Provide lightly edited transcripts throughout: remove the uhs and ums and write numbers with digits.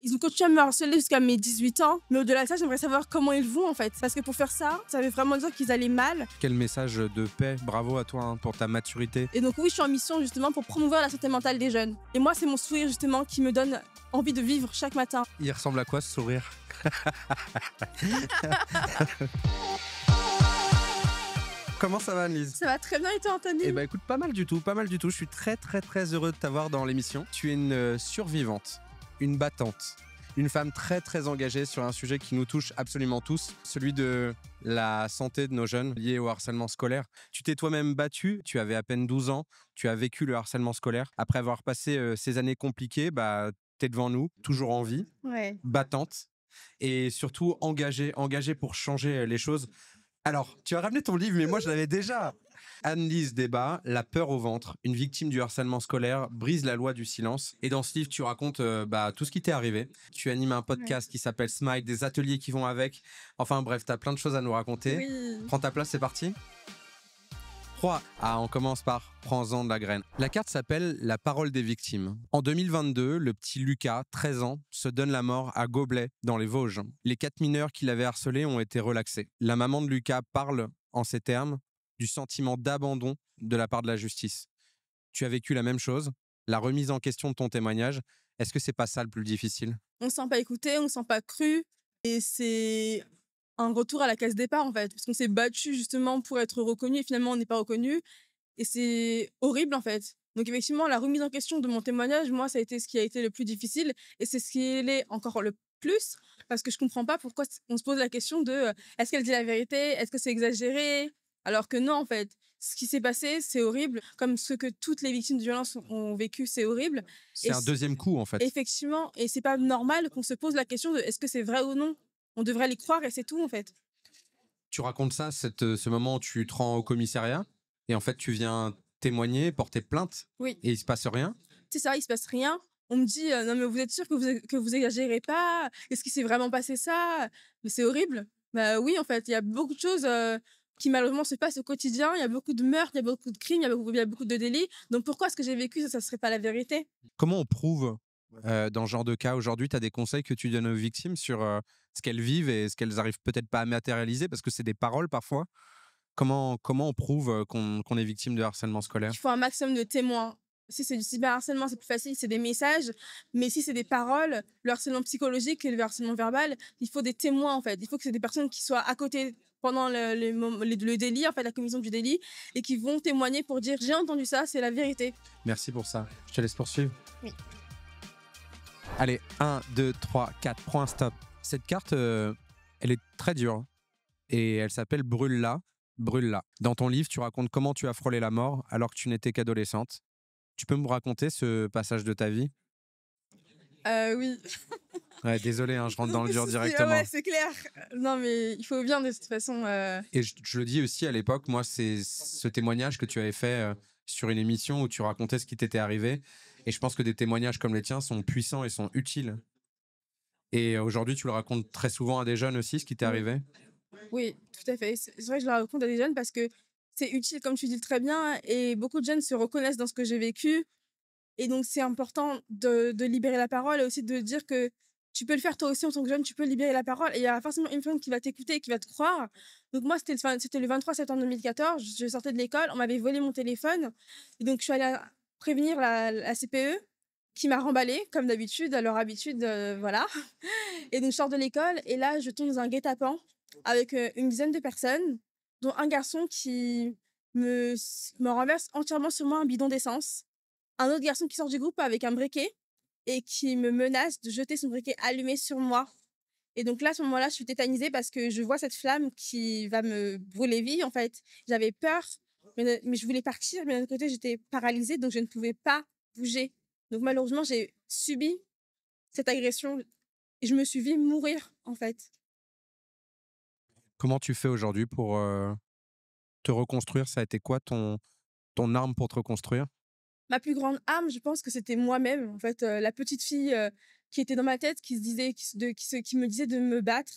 Ils ont continué à me harceler jusqu'à mes 18 ans. Mais au-delà de ça, j'aimerais savoir comment ils vont en fait. Parce que pour faire ça, ça veut vraiment dire qu'ils allaient mal. Quel message de paix, bravo à toi pour ta maturité. Et donc oui, je suis en mission justement pour promouvoir la santé mentale des jeunes. Et moi, c'est mon sourire justement qui me donne envie de vivre chaque matin. Il ressemble à quoi ce sourire? Comment ça va, Annelise? Ça va très bien et toi, Anthony? Eh ben écoute, pas mal du tout. Je suis très heureux de t'avoir dans l'émission. Tu es une survivante, une battante, une femme très engagée sur un sujet qui nous touche absolument tous, celui de la santé de nos jeunes liés au harcèlement scolaire. Tu t'es toi-même battue, tu avais à peine 12 ans, tu as vécu le harcèlement scolaire. Après avoir passé ces années compliquées, t'es devant nous, toujours en vie, Ouais. battante et surtout engagée pour changer les choses. Alors, tu as ramené ton livre, mais moi je l'avais déjà. Annelise Débat, La peur au ventre, une victime du harcèlement scolaire, brise la loi du silence. Et dans ce livre, tu racontes tout ce qui t'est arrivé. Tu animes un podcast qui s'appelle Smile, des ateliers qui vont avec. Enfin bref, tu as plein de choses à nous raconter. Oui. Prends ta place, c'est parti. 3. On commence par Prends-en de la graine. La carte s'appelle La parole des victimes. En 2022, le petit Lucas, 13 ans, se donne la mort à Goblet, dans les Vosges. Les 4 mineurs qui l'avaient harcelé ont été relaxés. La maman de Lucas parle, en ces termes, du sentiment d'abandon de la part de la justice. Tu as vécu la même chose, la remise en question de ton témoignage. Est-ce que c'est pas ça le plus difficile? On ne se sent pas écouté, on ne se sent pas cru. Et c'est un retour à la case départ, en fait. Parce qu'on s'est battu justement pour être reconnu et finalement, on n'est pas reconnu. Et c'est horrible, en fait. Donc, effectivement, la remise en question de mon témoignage, moi, ça a été ce qui a été le plus difficile. Et c'est ce qui est encore le plus. Parce que je comprends pas pourquoi on se pose la question de est-ce qu'elle dit la vérité? Est-ce que c'est exagéré? Alors que non, en fait. Ce qui s'est passé, c'est horrible. Comme ce que toutes les victimes de violence ont vécu, c'est horrible. C'est un deuxième coup, en fait. Effectivement. Et c'est pas normal qu'on se pose la question de est-ce que c'est vrai ou non? On devrait les croire et c'est tout, en fait. Tu racontes ça, ce moment où tu te rends au commissariat et en fait, tu viens témoigner, porter plainte Oui. et il se passe rien? C'est ça, il se passe rien. On me dit non mais vous êtes sûr que vous exagérez pas? Est-ce qu'il s'est vraiment passé ça? Mais c'est horrible. Bah oui, en fait, il y a beaucoup de choses qui malheureusement se passent au quotidien. Il y a beaucoup de meurtres, il y a beaucoup de crimes, il y a beaucoup de délits. Donc pourquoi est-ce que j'ai vécu ça serait pas la vérité? Comment on prouve dans ce genre de cas aujourd'hui? Tu as des conseils que tu donnes aux victimes sur ce qu'elles vivent et ce qu'elles arrivent peut-être pas à matérialiser parce que c'est des paroles parfois. Comment on prouve qu'on est victime de harcèlement scolaire? Il faut un maximum de témoins. Si c'est du cyberharcèlement, c'est plus facile, c'est des messages. Mais si c'est des paroles, le harcèlement psychologique et le harcèlement verbal, il faut des témoins, en fait. Il faut que c'est des personnes qui soient à côté pendant le délit, en fait, la commission du délit, et qui vont témoigner pour dire j'ai entendu ça, c'est la vérité. Merci pour ça. Je te laisse poursuivre. Oui. Allez, 1, 2, 3, 4, prends un stop. Cette carte, elle est très dure et elle s'appelle Brûle-la. Brûle-la. Dans ton livre, tu racontes comment tu as frôlé la mort alors que tu n'étais qu'adolescente. Tu peux me raconter ce passage de ta vie? Oui. Ouais, désolé, je rentre dans le dur directement. Ouais, c'est clair. Non, mais il faut bien de toute façon. Et je le dis aussi à l'époque, moi, c'est ce témoignage que tu avais fait sur une émission où tu racontais ce qui t'était arrivé. Et je pense que des témoignages comme les tiens sont puissants et sont utiles. Et aujourd'hui, tu le racontes très souvent à des jeunes aussi, ce qui t'est arrivé? Oui, tout à fait. C'est vrai que je le raconte à des jeunes parce que c'est utile, comme tu dis très bien, et beaucoup de jeunes se reconnaissent dans ce que j'ai vécu. Et donc, c'est important de libérer la parole et aussi de dire que tu peux le faire toi aussi en tant que jeune, tu peux libérer la parole et il y a forcément une femme qui va t'écouter et qui va te croire. Donc, moi, c'était le 23 septembre 2014, je sortais de l'école, on m'avait volé mon téléphone. Et donc, je suis allée prévenir la CPE qui m'a remballée, comme d'habitude, à leur habitude, voilà. Et donc, je sors de l'école et là, je tombe dans un guet-apens avec une dizaine de personnes, dont un garçon qui me renverse entièrement sur moi un bidon d'essence. Un autre garçon qui sort du groupe avec un briquet et qui me menace de jeter son briquet allumé sur moi. Et donc là, à ce moment-là, je suis tétanisée parce que je vois cette flamme qui va me brûler vive, en fait. J'avais peur, mais je voulais partir, mais d'un autre côté, j'étais paralysée, donc je ne pouvais pas bouger. Donc malheureusement, j'ai subi cette agression et je me suis vue mourir, en fait. Comment tu fais aujourd'hui pour te reconstruire? Ça a été quoi ton arme pour te reconstruire? Ma plus grande arme, je pense que c'était moi-même, en fait, la petite fille, qui était dans ma tête, qui se disait qui me disait de me battre,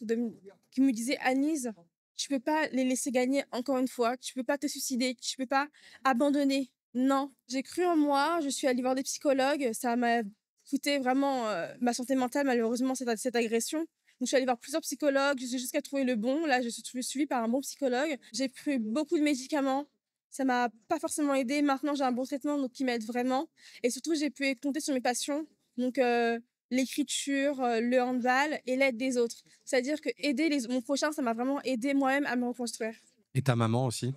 qui me disait: «Anise, tu peux pas les laisser gagner encore une fois, tu peux pas te suicider, tu peux pas abandonner». Non, j'ai cru en moi, je suis allée voir des psychologues, ça m'a coûté vraiment ma santé mentale, malheureusement, cette agression. Donc, je suis allée voir plusieurs psychologues jusqu'à trouver le bon. Là, je suis suivie par un bon psychologue. J'ai pris beaucoup de médicaments. Ça m'a pas forcément aidé. Maintenant, j'ai un bon traitement donc, qui m'aide vraiment. Et surtout, j'ai pu compter sur mes passions. Donc, l'écriture, le handball et l'aide des autres. C'est-à-dire que aider mon prochain, ça m'a vraiment aidé moi-même à me reconstruire. Et ta maman aussi?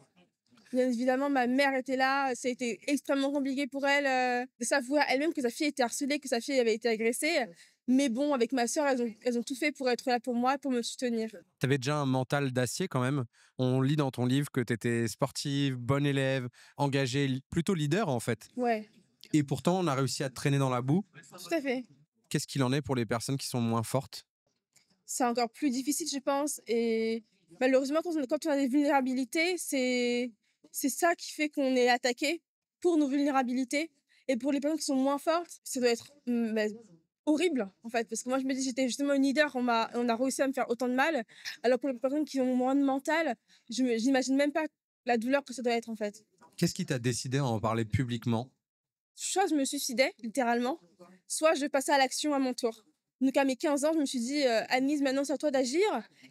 Bien évidemment, ma mère était là. Ça a été extrêmement compliqué pour elle de s'avouer à elle-même que sa fille était harcelée, que sa fille avait été agressée. Mais bon, avec ma sœur, elles ont tout fait pour être là pour moi, pour me soutenir. Tu avais déjà un mental d'acier quand même. On lit dans ton livre que tu étais sportive, bonne élève, engagée, plutôt leader en fait. Ouais, Et pourtant, on a réussi à te traîner dans la boue. tout à fait. Qu'est-ce qu'il en est pour les personnes qui sont moins fortes? C'est encore plus difficile, je pense. Et malheureusement, quand on a des vulnérabilités, c'est ça qui fait qu'on est attaqué pour nos vulnérabilités. Et pour les personnes qui sont moins fortes, ça doit être horrible, en fait. Parce que moi, je me dis, j'étais justement une leader, on a réussi à me faire autant de mal. Alors pour les personnes qui ont moins de mental, je n'imagine même pas la douleur que ça doit être, en fait. Qu'est-ce qui t'a décidé à en parler publiquement? Soit je me suicidais, littéralement, soit je passais à l'action à mon tour. Donc à mes 15 ans, je me suis dit, Annelise, maintenant c'est à toi d'agir.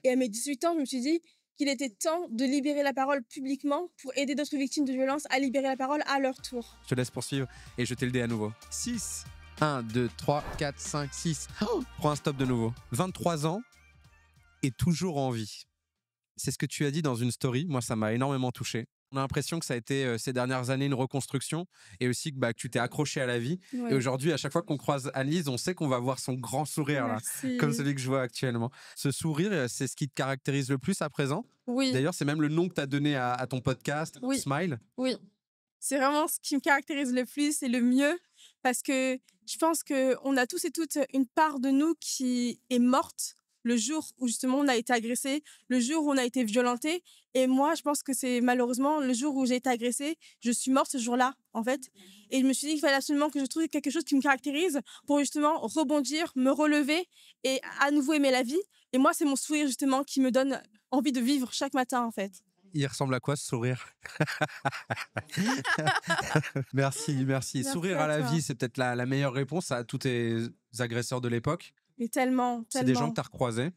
Et à mes 18 ans, je me suis dit qu'il était temps de libérer la parole publiquement pour aider d'autres victimes de violences à libérer la parole à leur tour. Je te laisse poursuivre et jeter le dé à nouveau. 6. 1, 2, 3, 4, 5, 6. Prends un stop de nouveau. 23 ans et toujours en vie. C'est ce que tu as dit dans une story. Moi, ça m'a énormément touché. On a l'impression que ça a été ces dernières années une reconstruction et aussi que tu t'es accroché à la vie. Ouais. Et aujourd'hui, à chaque fois qu'on croise Annelise, on sait qu'on va voir son grand sourire, là, Merci. comme celui que je vois actuellement. Ce sourire, c'est ce qui te caractérise le plus à présent. Oui, D'ailleurs, c'est même le nom que tu as donné à ton podcast, Oui. Smile. oui. C'est vraiment ce qui me caractérise le plus et le mieux parce que je pense qu'on a tous et toutes une part de nous qui est morte le jour où justement on a été agressé, le jour où on a été violenté. Et moi, je pense que c'est malheureusement le jour où j'ai été agressée, je suis morte ce jour-là, en fait. Et je me suis dit qu'il fallait absolument que je trouve quelque chose qui me caractérise pour justement rebondir, me relever et à nouveau aimer la vie. Et moi, c'est mon sourire justement qui me donne envie de vivre chaque matin, en fait. Il ressemble à quoi ce sourire? Merci, merci. Sourire à la toi. vie, c'est peut-être la meilleure réponse à tous tes agresseurs de l'époque. Mais tellement, C'est des gens tellement. que tu as recroisés.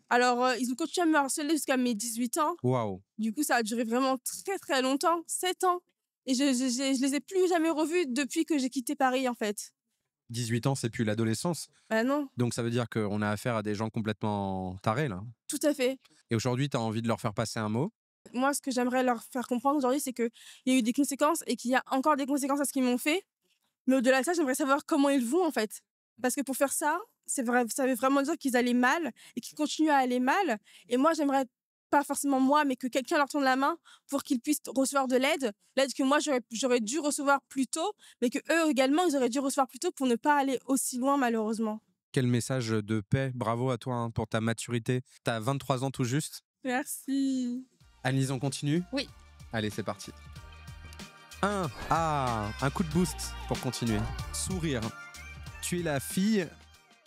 Alors, ils ont continué à me harceler jusqu'à mes 18 ans. Waouh. Du coup, ça a duré vraiment très, très longtemps, 7 ans. Et je les ai plus jamais revus depuis que j'ai quitté Paris, en fait. 18 ans, c'est plus l'adolescence. Bah non, Donc ça veut dire qu'on a affaire à des gens complètement tarés, là. tout à fait. Et aujourd'hui, tu as envie de leur faire passer un mot. Moi, ce que j'aimerais leur faire comprendre aujourd'hui, c'est qu'il y a eu des conséquences et qu'il y a encore des conséquences à ce qu'ils m'ont fait. Mais au-delà de ça, j'aimerais savoir comment ils vont, en fait. Parce que pour faire ça, c'est vrai, ça veut vraiment dire qu'ils allaient mal et qu'ils continuent à aller mal. Et moi, j'aimerais, pas forcément moi, mais que quelqu'un leur tourne la main pour qu'ils puissent recevoir de l'aide. L'aide que moi, j'aurais dû recevoir plus tôt, mais que eux également, ils auraient dû recevoir plus tôt pour ne pas aller aussi loin, malheureusement. Quel message de paix. Bravo à toi hein, pour ta maturité. Tu as 23 ans tout juste. Merci. Annelise, on continue? Oui. Allez, c'est parti. Un coup de boost pour continuer. Sourire. Tu es la fille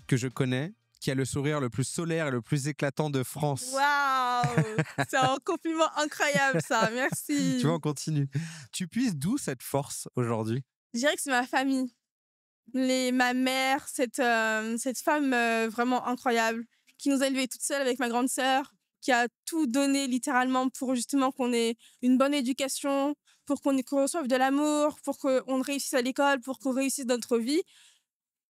que je connais qui a le sourire le plus solaire et le plus éclatant de France. Waouh. C'est un compliment incroyable, ça. Merci. Tu vois, on continue. Tu puisses d'où cette force aujourd'hui? Je dirais que c'est ma famille. Ma mère, cette femme vraiment incroyable, qui nous a élevés toutes seules avec ma grande sœur, qui a tout donné littéralement pour justement qu'on ait une bonne éducation, pour qu'on reçoive de l'amour, pour qu'on réussisse à l'école, pour qu'on réussisse dans notre vie.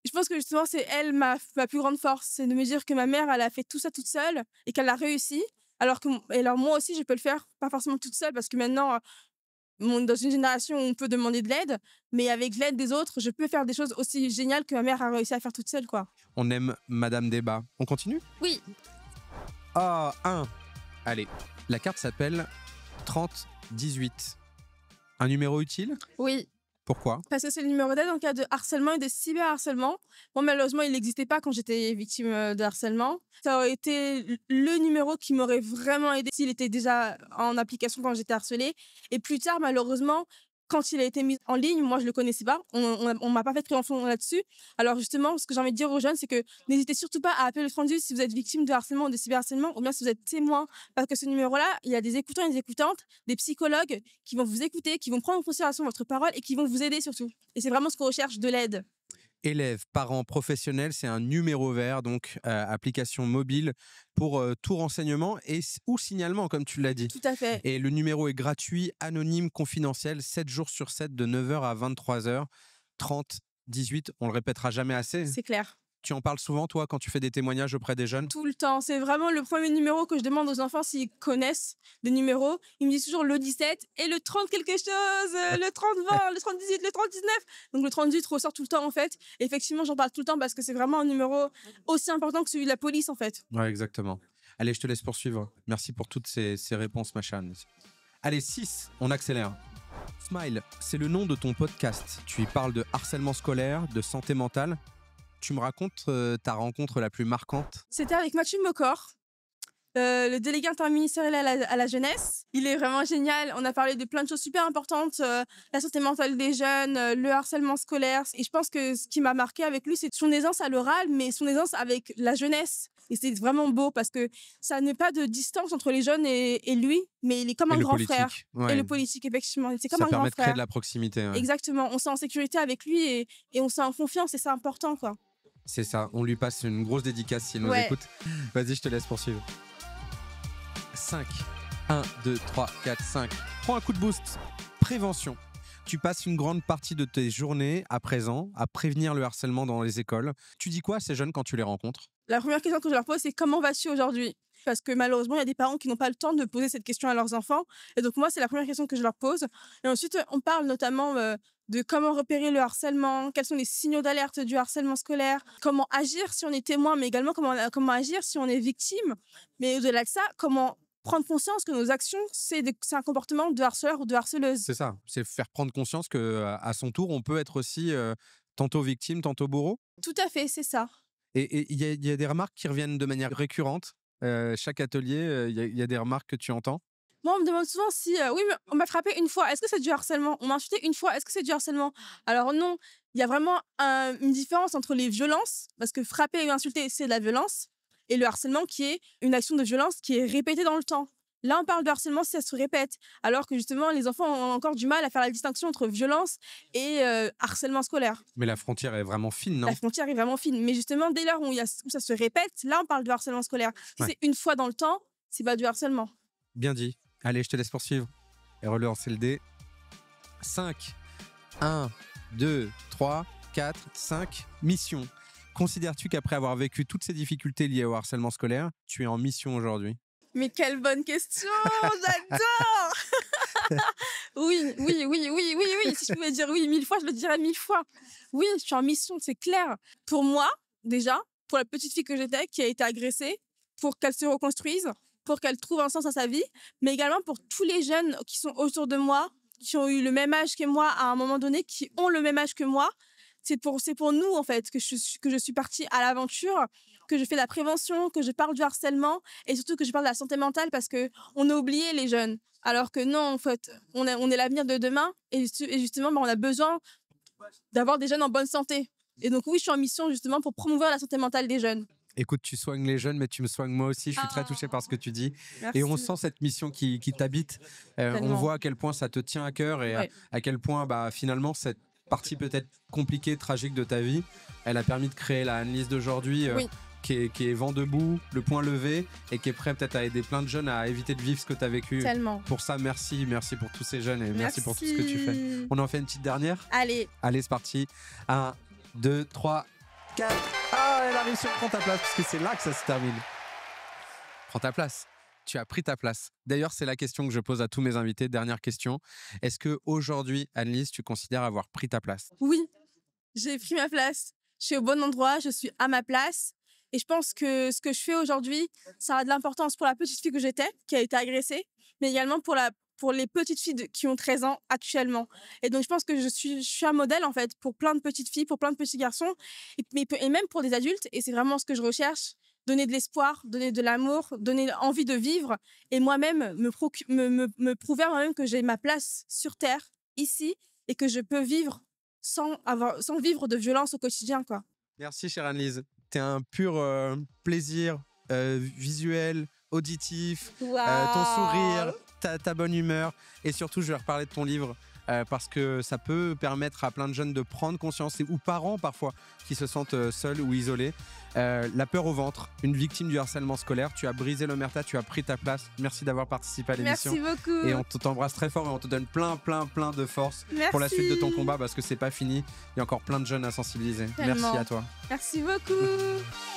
Je pense que justement, c'est elle ma plus grande force, c'est de me dire que ma mère, elle a fait tout ça toute seule et qu'elle a réussi. Alors moi aussi, je peux le faire, pas forcément toute seule, parce que maintenant, dans une génération où on peut demander de l'aide, mais avec l'aide des autres, je peux faire des choses aussi géniales que ma mère a réussi à faire toute seule, quoi. On aime Madame Débat. On continue? Oui. Allez, la carte s'appelle 3018. Un numéro utile? Oui, Pourquoi? parce que c'est le numéro d'aide en cas de harcèlement et de cyberharcèlement. Moi, malheureusement, il n'existait pas quand j'étais victime de harcèlement. Ça aurait été le numéro qui m'aurait vraiment aidé s'il était déjà en application quand j'étais harcelée. Et plus tard, malheureusement, quand il a été mis en ligne, moi, je le connaissais pas. On m'a pas fait de prévention là-dessus. Alors justement, ce que j'ai envie de dire aux jeunes, c'est que n'hésitez surtout pas à appeler le 32 si vous êtes victime de harcèlement ou de cyberharcèlement, ou bien si vous êtes témoin. Parce que ce numéro-là, il y a des écoutants et des écoutantes, des psychologues qui vont vous écouter, qui vont prendre en considération votre parole et qui vont vous aider surtout. Et c'est vraiment ce qu'on recherche, de l'aide. Élèves, parents, professionnels, c'est un numéro vert, donc application mobile pour tout renseignement ou signalement, comme tu l'as dit. Tout à fait. Et le numéro est gratuit, anonyme, confidentiel, 7 jours sur 7, de 9h à 23h, 30, 18, on le répétera jamais assez. C'est clair. Tu en parles souvent, toi, quand tu fais des témoignages auprès des jeunes? Tout le temps. C'est vraiment le premier numéro que je demande aux enfants s'ils connaissent des numéros. Ils me disent toujours le 17 et le 30 quelque chose, le 30-20, le 30-18, le 30-19. Donc le 30-18 ressort tout le temps en fait. Et effectivement, j'en parle tout le temps parce que c'est vraiment un numéro aussi important que celui de la police en fait. Ouais, exactement. Allez, je te laisse poursuivre. Merci pour toutes ces réponses, ma chère Annelise. Allez, 6, on accélère. Smile, c'est le nom de ton podcast. Tu y parles de harcèlement scolaire, de santé mentale. Tu me racontes ta rencontre la plus marquante? C'était avec Mathieu Mocor, le délégué interministériel à la jeunesse. Il est vraiment génial. On a parlé de plein de choses super importantes, la santé mentale des jeunes, le harcèlement scolaire. Et je pense que ce qui m'a marqué avec lui, c'est son aisance à l'oral, mais son aisance avec la jeunesse. Et c'est vraiment beau parce que ça n'est pas de distance entre les jeunes et lui, mais il est comme un grand frère. Ouais. Et le politique, effectivement. C'est comme ça un grand permet de créer frère. de la proximité. Ouais. Exactement. On se sent en sécurité avec lui et on se sent en confiance et c'est important, quoi. C'est ça. On lui passe une grosse dédicace s'il nous écoute. Vas-y, je te laisse poursuivre. 5. 1, 2, 3, 4, 5. Prends un coup de boost. Prévention. Tu passes une grande partie de tes journées à présent à prévenir le harcèlement dans les écoles. Tu dis quoi à ces jeunes quand tu les rencontres? La première question que je leur pose, c'est comment vas-tu aujourd'hui? Parce que malheureusement, il y a des parents qui n'ont pas le temps de poser cette question à leurs enfants. Et donc moi, c'est la première question que je leur pose. Et ensuite, on parle notamment de comment repérer le harcèlement, quels sont les signaux d'alerte du harcèlement scolaire, comment agir si on est témoin, mais également comment agir si on est victime. Mais au-delà de ça, comment prendre conscience que nos actions, c'est un comportement de harceleur ou de harceleuse. C'est ça, c'est faire prendre conscience qu'à son tour, on peut être aussi tantôt victime, tantôt bourreau. Tout à fait, c'est ça. Et il y a des remarques qui reviennent de manière récurrente. Chaque atelier, il y a des remarques que tu entends. Moi, on me demande souvent si, oui, mais on m'a frappé une fois, est-ce que c'est du harcèlement? On m'a insulté une fois, est-ce que c'est du harcèlement? Alors non, il y a vraiment une différence entre les violences, parce que frapper ou insulter, c'est de la violence, et le harcèlement qui est une action de violence qui est répétée dans le temps. Là, on parle de harcèlement si ça se répète, alors que justement, les enfants ont encore du mal à faire la distinction entre violence et harcèlement scolaire. Mais la frontière est vraiment fine, non? La frontière est vraiment fine. Mais justement, dès lors où ça se répète, là, on parle de harcèlement scolaire. Si c'est une fois dans le temps, c'est pas du harcèlement. Bien dit. Allez, je te laisse poursuivre et relancer le dé. 5, 1, 2, 3, 4, 5. Mission. Considères-tu qu'après avoir vécu toutes ces difficultés liées au harcèlement scolaire, tu es en mission aujourd'hui? Mais quelle bonne question, j'adore. Oui. Si je pouvais dire oui 1000 fois, je le dirais 1000 fois. Oui, je suis en mission, c'est clair. Pour moi, déjà, pour la petite fille que j'étais, qui a été agressée, pour qu'elle se reconstruise, pour qu'elle trouve un sens à sa vie, mais également pour tous les jeunes qui sont autour de moi, qui ont eu le même âge que moi à un moment donné, qui ont le même âge que moi. C'est pour nous, en fait, que je suis partie à l'aventure, que je fais de la prévention, que je parle du harcèlement et surtout que je parle de la santé mentale parce qu'on a oublié les jeunes. Alors que non, en fait, on est l'avenir de demain et justement, on a besoin d'avoir des jeunes en bonne santé. Et donc oui, je suis en mission justement pour promouvoir la santé mentale des jeunes. Écoute, tu soignes les jeunes, mais tu me soignes moi aussi. Je suis très touchée par ce que tu dis. Merci. Et on sent cette mission qui t'habite. On voit à quel point ça te tient à cœur et à quel point, finalement, cette partie peut-être compliquée, tragique de ta vie, elle a permis de créer la Annelise d'aujourd'hui qui est vent debout, le poing levé et qui est prêt peut-être à aider plein de jeunes à éviter de vivre ce que tu as vécu. Tellement. Pour ça, merci pour tous ces jeunes et merci pour tout ce que tu fais. On en fait une petite dernière? Allez, c'est parti. 1, 2, 3, 4. Ah, elle arrive sur Prends ta place parce que c'est là que ça se termine. Prends ta place. Tu as pris ta place. D'ailleurs, c'est la question que je pose à tous mes invités. Dernière question. Est-ce qu'aujourd'hui, Annelise, tu considères avoir pris ta place? Oui, j'ai pris ma place. Je suis au bon endroit, je suis à ma place. Et je pense que ce que je fais aujourd'hui, ça a de l'importance pour la petite fille que j'étais, qui a été agressée, mais également pour les petites filles qui ont 13 ans actuellement. Et donc, je pense que je suis un modèle, en fait, pour plein de petites filles, pour plein de petits garçons, et même pour des adultes. Et c'est vraiment ce que je recherche. Donner de l'espoir, donner de l'amour, donner envie de vivre et moi-même me prouver à moi-même que j'ai ma place sur Terre, ici, et que je peux vivre sans vivre de violence au quotidien, quoi. Merci, chère Annelise. T'es un pur plaisir visuel, auditif, ton sourire, ta bonne humeur. Et surtout, je vais reparler de ton livre. parce que ça peut permettre à plein de jeunes de prendre conscience, ou parents parfois qui se sentent seuls ou isolés. La peur au ventre, une victime du harcèlement scolaire. Tu as brisé l'omerta, tu as pris ta place. Merci d'avoir participé à l'émission. Merci beaucoup. Et on t'embrasse très fort et on te donne plein de force Merci. pour la suite de ton combat, parce que c'est pas fini. Il y a encore plein de jeunes à sensibiliser. Tellement. Merci à toi. Merci beaucoup.